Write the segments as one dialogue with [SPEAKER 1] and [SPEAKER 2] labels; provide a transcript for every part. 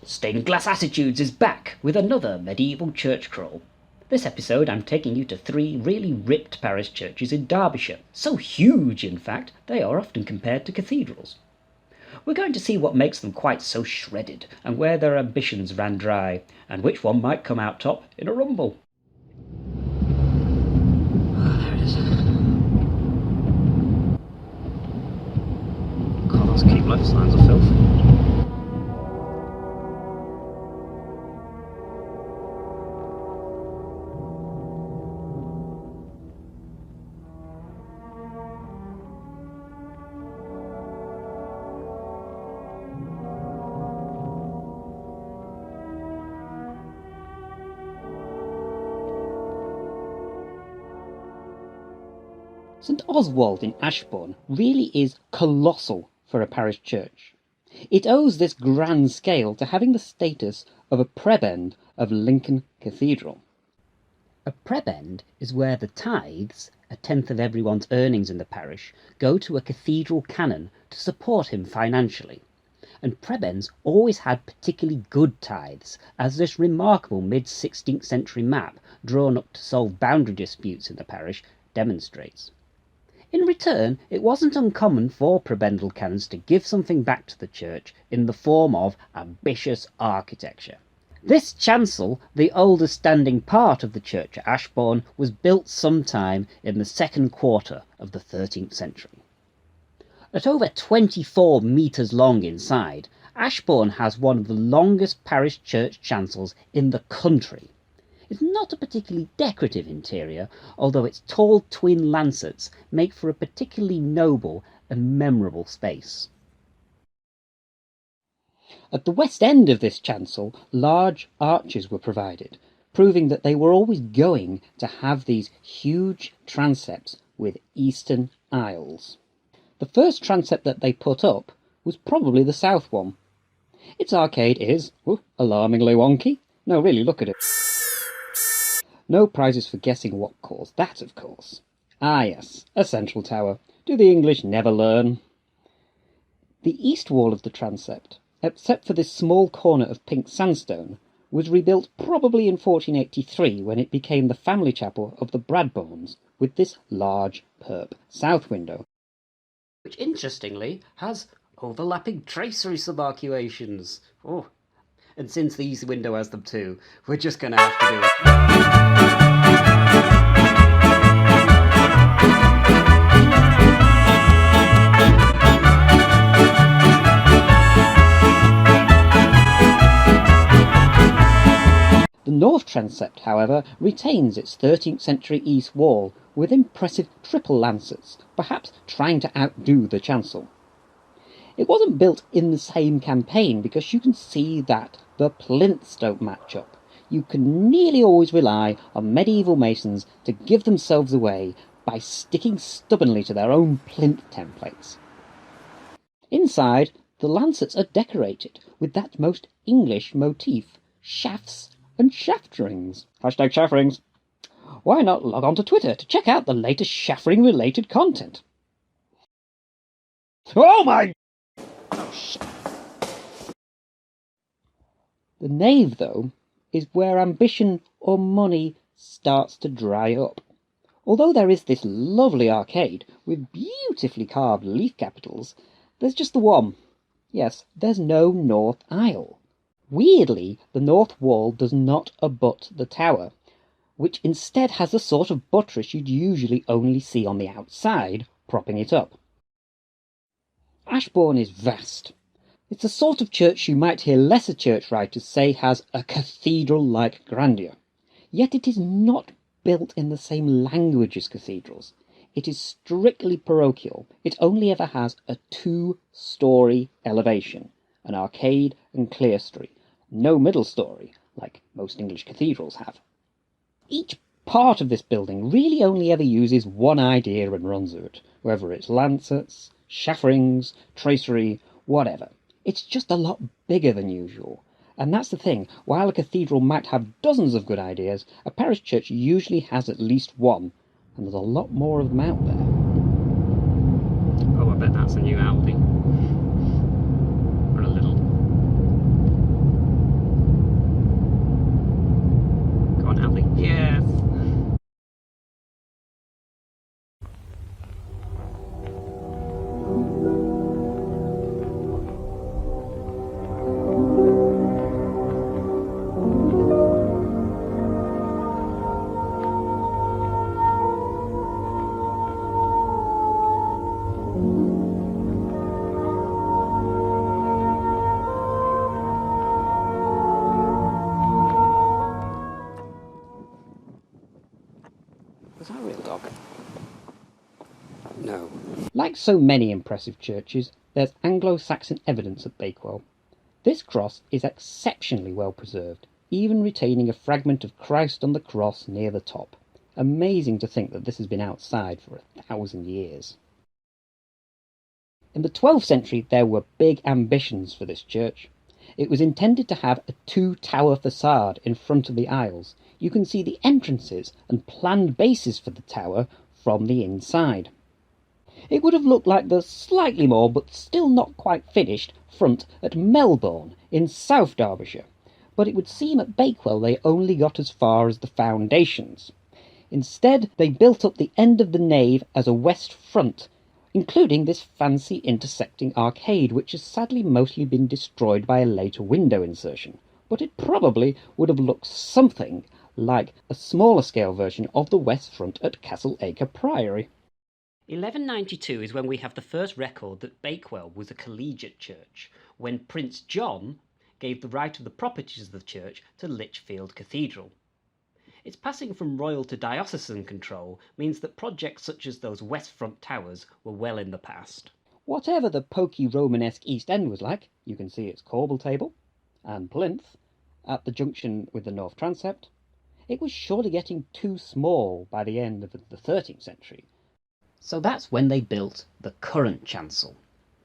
[SPEAKER 1] Stained Glass Attitudes is back with another medieval church crawl. This episode I'm taking you to 3 really ripped parish churches in Derbyshire, so huge in fact they are often compared to cathedrals. We're going to see what makes them quite so shredded, and where their ambitions ran dry, and which one might come out top in a rumble. There it is. God, those keep left signs are filthy. St Oswald in Ashbourne really is colossal for a parish church. It owes this grand scale to having the status of a prebend of Lincoln Cathedral. A prebend is where the tithes, a tenth of everyone's earnings in the parish, go to a cathedral canon to support him financially. And prebends always had particularly good tithes, as this remarkable mid-16th century map, drawn up to solve boundary disputes in the parish, demonstrates. In return, it wasn't uncommon for prebendal canons to give something back to the church in the form of ambitious architecture. This chancel, the oldest standing part of the church at Ashbourne, was built sometime in the second quarter of the 13th century. At over 24 metres long inside, Ashbourne has one of the longest parish church chancels in the country. It's not a particularly decorative interior, although its tall twin lancets make for a particularly noble and memorable space. At the west end of this chancel, large arches were provided, proving that they were always going to have these huge transepts with eastern aisles. The first transept that they put up was probably the south one. Its arcade is alarmingly wonky. No, really, look at it. No prizes for guessing what caused that, of course. Ah yes, a central tower. Do the English never learn? The east wall of the transept, except for this small corner of pink sandstone, was rebuilt probably in 1483 when it became the family chapel of the Bradbournes, with this large perp south window, which interestingly has overlapping tracery subarcuations. Oh. And since the east window has them too, we're just going to have to do it. The north transept, however, retains its 13th century east wall with impressive triple lancets, perhaps trying to outdo the chancel. It wasn't built in the same campaign because you can see that the plinths don't match up. You can nearly always rely on medieval masons to give themselves away by sticking stubbornly to their own plinth templates. Inside, the lancets are decorated with that most English motif, shafts and shaft rings. Hashtag shaft rings. Why not log on to Twitter to check out the latest shaft-ring related content? Oh my... The nave, though, is where ambition or money starts to dry up. Although there is this lovely arcade with beautifully carved leaf capitals, there's just the one. Yes, there's no north aisle. Weirdly, the north wall does not abut the tower, which instead has a sort of buttress you'd usually only see on the outside, propping it up. Ashbourne is vast. It's the sort of church you might hear lesser church writers say has a cathedral-like grandeur. Yet it is not built in the same language as cathedrals. It is strictly parochial. It only ever has a 2-storey elevation, an arcade and clerestory, no middle story, like most English cathedrals have. Each part of this building really only ever uses one idea and runs with it, whether it's lancets, shaft rings, tracery, whatever. It's just a lot bigger than usual. And that's the thing, while a cathedral might have dozens of good ideas, a parish church usually has at least one, and there's a lot more of them out there. Oh, I bet that's a new Audi. Or a little. Like so many impressive churches, there's Anglo-Saxon evidence at Bakewell. This cross is exceptionally well preserved, even retaining a fragment of Christ on the cross near the top. Amazing to think that this has been outside for 1,000 years. In the 12th century there were big ambitions for this church. It was intended to have a 2-tower facade in front of the aisles. You can see the entrances and planned bases for the tower from the inside. It would have looked like the slightly more, but still not quite finished, front at Melbourne in South Derbyshire, but it would seem at Bakewell they only got as far as the foundations. Instead, they built up the end of the nave as a west front, including this fancy intersecting arcade, which has sadly mostly been destroyed by a later window insertion, but it probably would have looked something like a smaller scale version of the west front at Castleacre Priory. 1192 is when we have the first record that Bakewell was a collegiate church, when Prince John gave the right of the properties of the church to Lichfield Cathedral. Its passing from royal to diocesan control means that projects such as those west front towers were well in the past. Whatever the pokey Romanesque East End was like, you can see its corbel table and plinth at the junction with the north transept, it was surely getting too small by the end of the 13th century. So that's when they built the current chancel.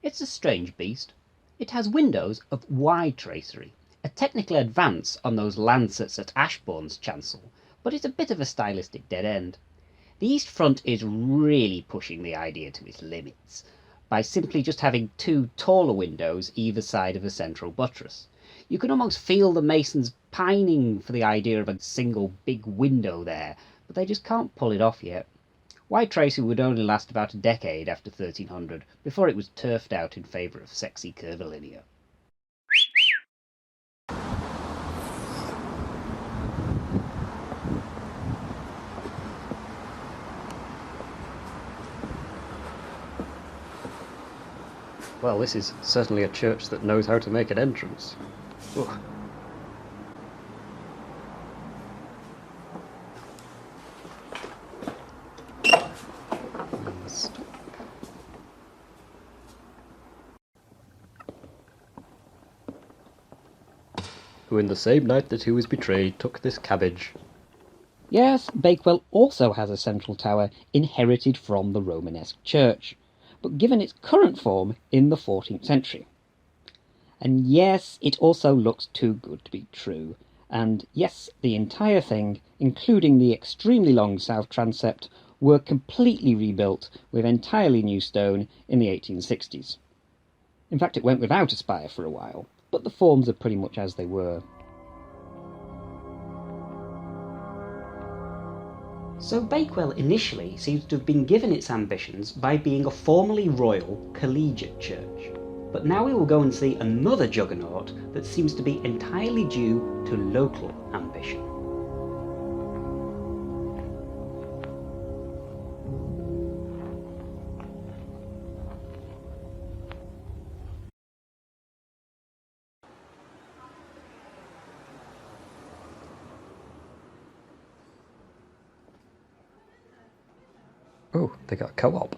[SPEAKER 1] It's a strange beast. It has windows of wide tracery, a technical advance on those lancets at Ashbourne's chancel, but it's a bit of a stylistic dead end. The east front is really pushing the idea to its limits, by simply just having 2 taller windows either side of a central buttress. You can almost feel the masons pining for the idea of a single big window there, but they just can't pull it off yet. Wide tracery would only last about a decade after 1300, before it was turfed out in favour of sexy curvilinear. Well, this is certainly a church that knows how to make an entrance. Ugh. Who in the same night that he was betrayed took this cabbage. Yes, Bakewell also has a central tower inherited from the Romanesque church, but given its current form in the 14th century. And yes, it also looks too good to be true, and yes, the entire thing, including the extremely long south transept, were completely rebuilt with entirely new stone in the 1860s. In fact, it went without a spire for a while, but the forms are pretty much as they were. So Bakewell initially seems to have been given its ambitions by being a formerly royal collegiate church. But now we will go and see another juggernaut that seems to be entirely due to local ambition. Oh, they got a co-op.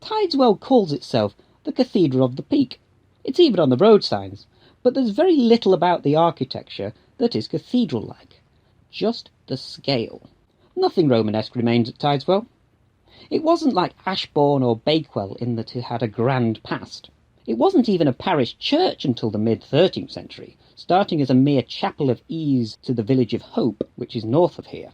[SPEAKER 1] Tideswell calls itself the Cathedral of the Peak. It's even on the road signs, but there's very little about the architecture that is cathedral-like. Just the scale. Nothing Romanesque remains at Tideswell. It wasn't like Ashbourne or Bakewell in that it had a grand past. It wasn't even a parish church until the mid-13th century, starting as a mere chapel of ease to the village of Hope, which is north of here.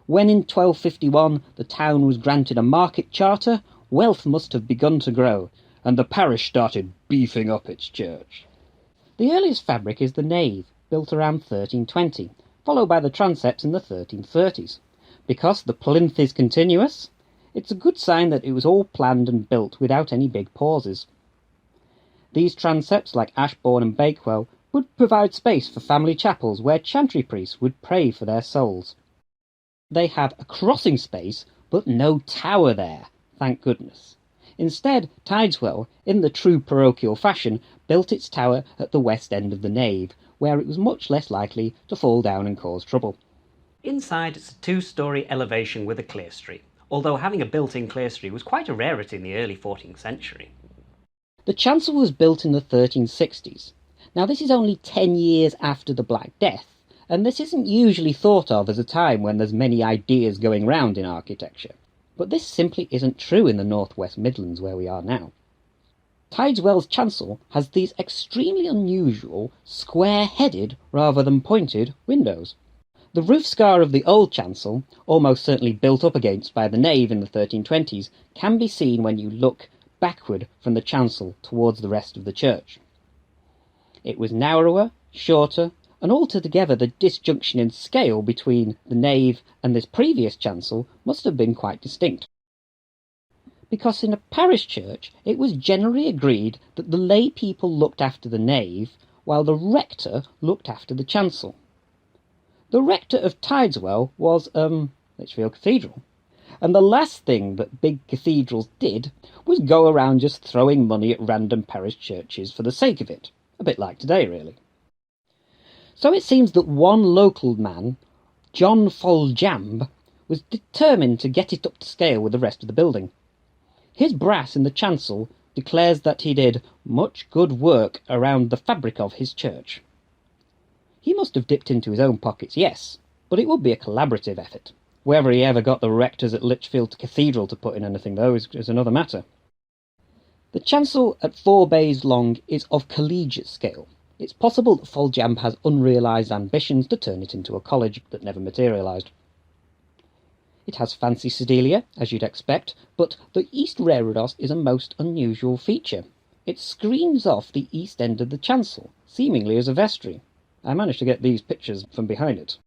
[SPEAKER 1] When in 1251 the town was granted a market charter, wealth must have begun to grow, and the parish started beefing up its church. The earliest fabric is the nave, built around 1320, followed by the transepts in the 1330s. Because the plinth is continuous, it's a good sign that it was all planned and built without any big pauses. These transepts, like Ashbourne and Bakewell, would provide space for family chapels where chantry priests would pray for their souls. They have a crossing space, but no tower there, thank goodness. Instead, Tideswell, in the true parochial fashion, built its tower at the west end of the nave, where it was much less likely to fall down and cause trouble.
[SPEAKER 2] Inside, it's a two-storey elevation with a clerestory, although having a built-in clerestory was quite a rarity in the early 14th century.
[SPEAKER 1] The chancel was built in the 1360s. Now this is only 10 years after the Black Death, and this isn't usually thought of as a time when there's many ideas going round in architecture. But this simply isn't true in the North West Midlands where we are now. Tideswell's chancel has these extremely unusual, square-headed rather than pointed windows. The roof scar of the old chancel, almost certainly built up against by the nave in the 1320s, can be seen when you look backward from the chancel towards the rest of the church. It was narrower, shorter, and altogether the disjunction in scale between the nave and this previous chancel must have been quite distinct. Because in a parish church it was generally agreed that the lay people looked after the nave, while the rector looked after the chancel. The rector of Tideswell was, Lichfield Cathedral, and the last thing that big cathedrals did was go around just throwing money at random parish churches for the sake of it, a bit like today really. So it seems that one local man, John Foljambe, was determined to get it up to scale with the rest of the building. His brass in the chancel declares that he did much good work around the fabric of his church. He must have dipped into his own pockets, yes, but it would be a collaborative effort. Whether he ever got the rectors at Lichfield Cathedral to put in anything, though, is another matter. The chancel at 4 bays long is of collegiate scale. It's possible that Foljambe has unrealised ambitions to turn it into a college that never materialised. It has fancy sedilia, as you'd expect, but the east reredos is a most unusual feature. It screens off the east end of the chancel, seemingly as a vestry. I managed to get these pictures from behind it.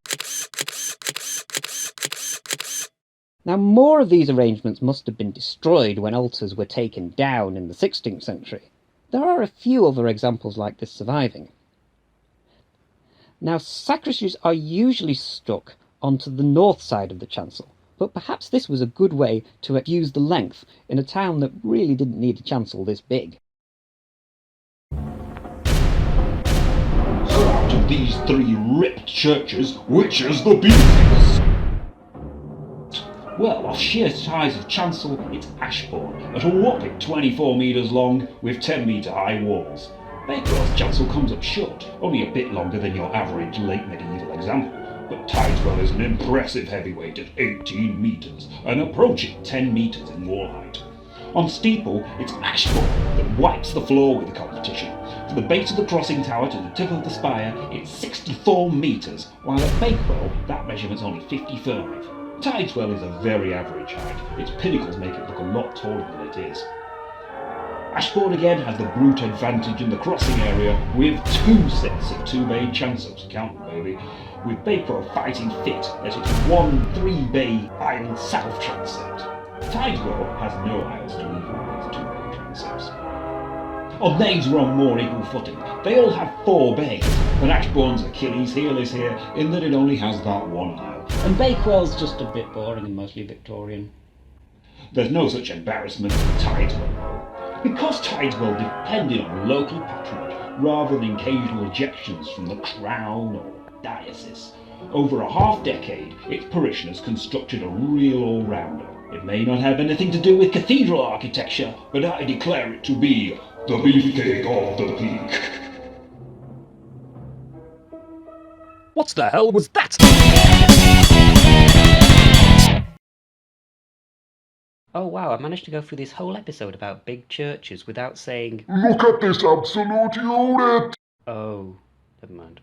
[SPEAKER 1] Now, more of these arrangements must have been destroyed when altars were taken down in the 16th century. There are a few other examples like this surviving. Now, sacristies are usually stuck onto the north side of the chancel, but perhaps this was a good way to use the length in a town that really didn't need a chancel this big.
[SPEAKER 3] So out of these 3 ripped churches, which is the beefiest? Well, off sheer size of chancel, it's Ashbourne, at a whopping 24 metres long, with 10 metre high walls. Bakewell's chancel comes up short, only a bit longer than your average late medieval example, but Tideswell is an impressive heavyweight at 18 metres, and approaching 10 metres in wall height. On steeple, it's Ashbourne that wipes the floor with the competition. From the base of the crossing tower to the tip of the spire, it's 64 metres, while at Bakewell, that measurement's only 55. Tideswell is a very average height. Its pinnacles make it look a lot taller than it is. Ashbourne again has the brute advantage in the crossing area with 2 sets of 2-bay chancels, count them baby, with Bakewell fighting fit as its 1 3-bay aisle south transept. Tideswell has no aisles to equal these 2-bay transepts. On naves we're on more equal footing. They all have 4 bays, but Ashbourne's Achilles heel is here in that it only has that 1 aisle.
[SPEAKER 1] And Bakewell's just a bit boring and mostly Victorian.
[SPEAKER 3] There's no such embarrassment as Tideswell. Because Tideswell depended on local patronage rather than occasional ejections from the crown or diocese, over a half-decade its parishioners constructed a real all-rounder. It may not have anything to do with cathedral architecture, but I declare it to be the beefcake of the peak.
[SPEAKER 2] What the hell was that? Oh wow, I managed to go through this whole episode about big churches without saying,
[SPEAKER 3] Look at this absolute unit!
[SPEAKER 2] oh, never mind.